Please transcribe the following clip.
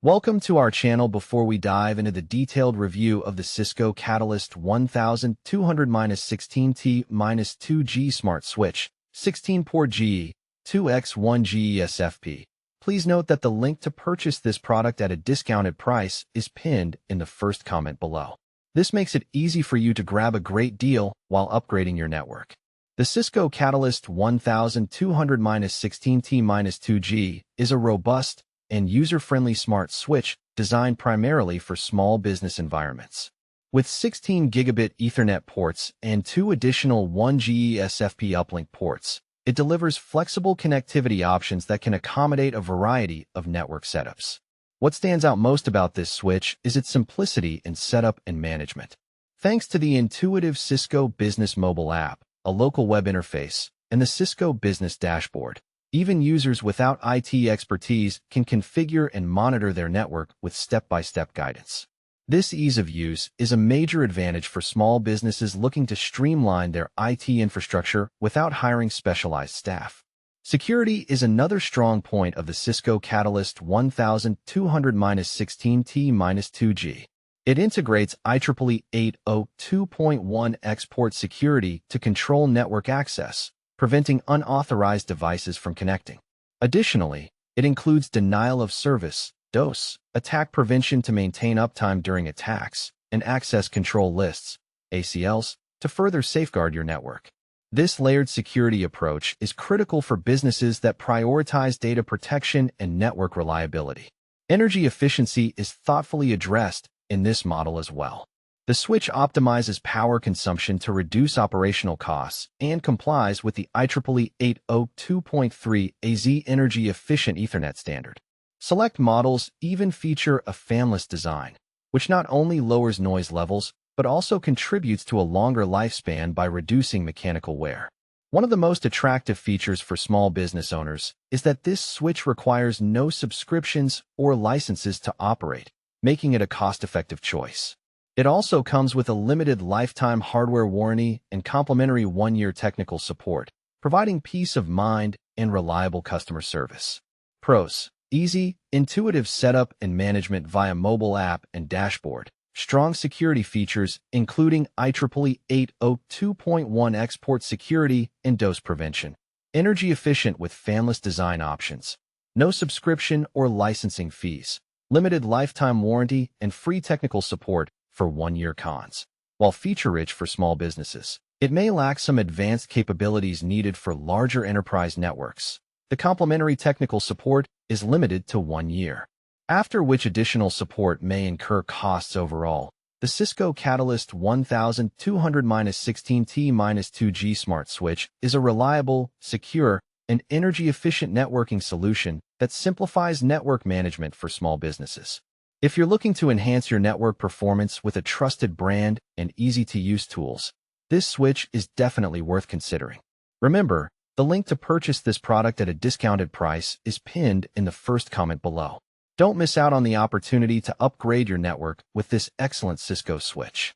Welcome to our channel. Before we dive into the detailed review of the Cisco Catalyst 1200-16T-2G Smart Switch, 16-port GE, 2x1GE SFP, please note that the link to purchase this product at a discounted price is pinned in the first comment below. This makes it easy for you to grab a great deal while upgrading your network. The Cisco Catalyst 1200-16T-2G is a robust and user-friendly smart switch designed primarily for small business environments. With 16 Gigabit Ethernet ports and 2 additional 1GE SFP uplink ports, it delivers flexible connectivity options that can accommodate a variety of network setups. What stands out most about this switch is its simplicity in setup and management. Thanks to the intuitive Cisco Business mobile app, a local web interface, and the Cisco Business Dashboard, even users without IT expertise can configure and monitor their network with step-by-step guidance. This ease of use is a major advantage for small businesses looking to streamline their IT infrastructure without hiring specialized staff. Security is another strong point of the Cisco Catalyst 1200-16T-2G. It integrates IEEE 802.1x port security to control network access, preventing unauthorized devices from connecting. Additionally, it includes denial of service, DOS, attack prevention to maintain uptime during attacks, and access control lists, ACLs, to further safeguard your network. This layered security approach is critical for businesses that prioritize data protection and network reliability. Energy efficiency is thoughtfully addressed in this model as well. The switch optimizes power consumption to reduce operational costs and complies with the IEEE 802.3 AZ energy-efficient Ethernet standard. Select models even feature a fanless design, which not only lowers noise levels, but also contributes to a longer lifespan by reducing mechanical wear. One of the most attractive features for small business owners is that this switch requires no subscriptions or licenses to operate, making it a cost-effective choice. It also comes with a limited lifetime hardware warranty and complimentary 1-year technical support, providing peace of mind and reliable customer service. Pros: easy, intuitive setup and management via mobile app and dashboard. Strong security features, including IEEE 802.1x port security and DOS prevention. Energy efficient with fanless design options. No subscription or licensing fees. Limited lifetime warranty and free technical support for 1-year cons. While feature-rich for small businesses, it may lack some advanced capabilities needed for larger enterprise networks. The complimentary technical support is limited to 1 year, after which additional support may incur costs overall. The Cisco Catalyst 1200-16T-2G Smart Switch is a reliable, secure, and energy-efficient networking solution that simplifies network management for small businesses. If you're looking to enhance your network performance with a trusted brand and easy-to-use tools, this switch is definitely worth considering. Remember, the link to purchase this product at a discounted price is pinned in the first comment below. Don't miss out on the opportunity to upgrade your network with this excellent Cisco switch.